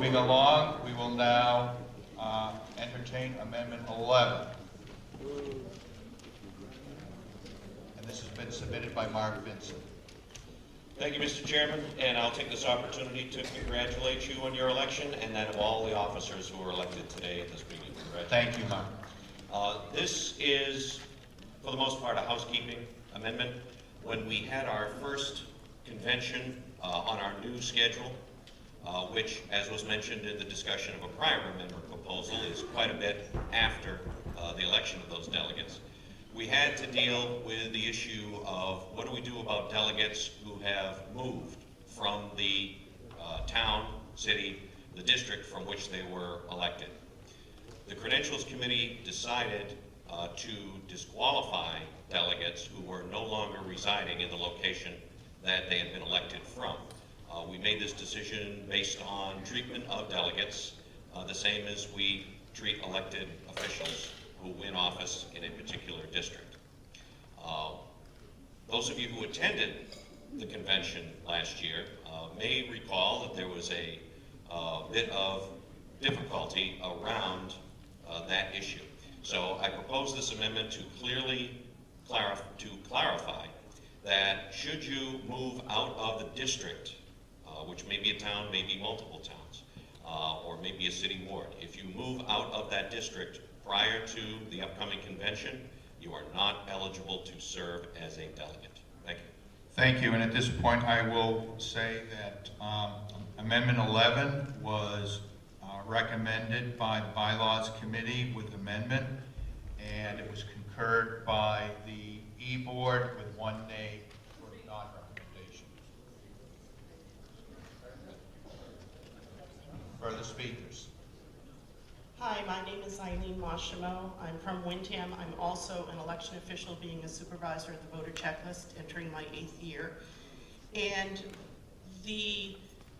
Moving along, we will now entertain Amendment 11. And this has been submitted by Mark Vincent. Thank you, Mr. Chairman, and I'll take this opportunity to congratulate you on your election and that of all the officers who were elected today at this meeting. Thank you, Mark. This is, for the most part, a housekeeping amendment. When we had our first convention on our new schedule, which, as was mentioned in the discussion of a prior amendment proposal, is quite a bit after the election of those delegates, we had to deal with the issue of what do we do about delegates who have moved from the town, city, the district from which they were elected. The Credentials Committee decided to disqualify delegates who were no longer residing in the location that they had been elected from. We made this decision based on treatment of delegates, the same as we treat elected officials who win office in a particular district. Those of you who attended the convention last year may recall that there was a bit of difficulty around that issue. So I propose this amendment to clarify that should you move out of the district, which may be a town, maybe multiple towns, or maybe a city ward, if you move out of that district prior to the upcoming convention, you are not eligible to serve as a delegate. Thank you. Thank you, and at this point I will say that Amendment 11 was recommended by the Bylaws Committee with amendment, and it was concurred by the E-Board with 1 nay for non-recommendation. Further speakers? Hi, my name is Eileen Moshimo. I'm from Windham. I'm also an election official, being a supervisor at the voter checklist, entering my 8th year. And the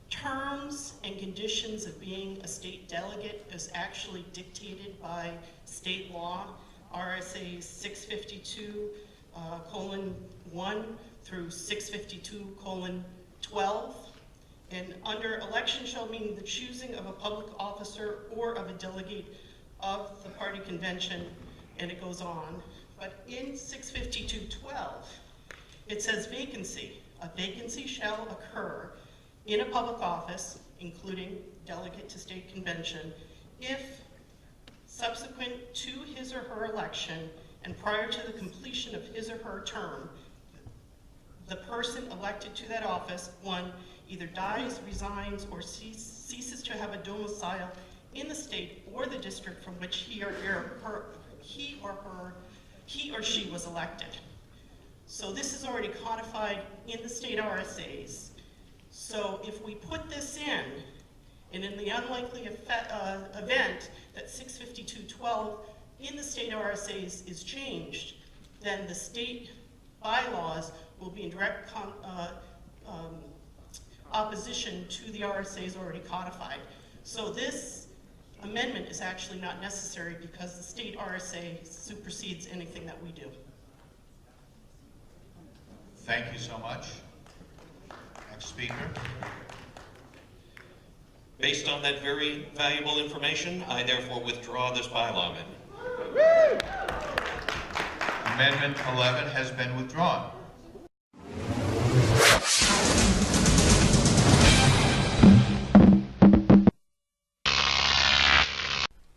terms and conditions of being a state delegate is actually dictated by state law, RSA 652:1 through 652:12. And under election shall mean the choosing of a public officer or of a delegate of the party convention, and it goes on. But in 652:12, it says vacancy. A vacancy shall occur in a public office, including delegate to state convention, if subsequent to his or her election and prior to the completion of his or her term, the person elected to that office, 1, either dies, resigns, or ceases to have a domicile in the state or the district from which he or she was elected. So this is already codified in the state RSAs. So if we put this in, and in the unlikely event that 652:12 in the state RSAs is changed, then the state bylaws will be in direct opposition to the RSAs already codified. So this amendment is actually not necessary because the state RSA supersedes anything that we do. Thank you so much. Next speaker. Based on that very valuable information, I therefore withdraw this bylaw amendment. Amendment 11 has been withdrawn.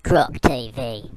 Croc TV.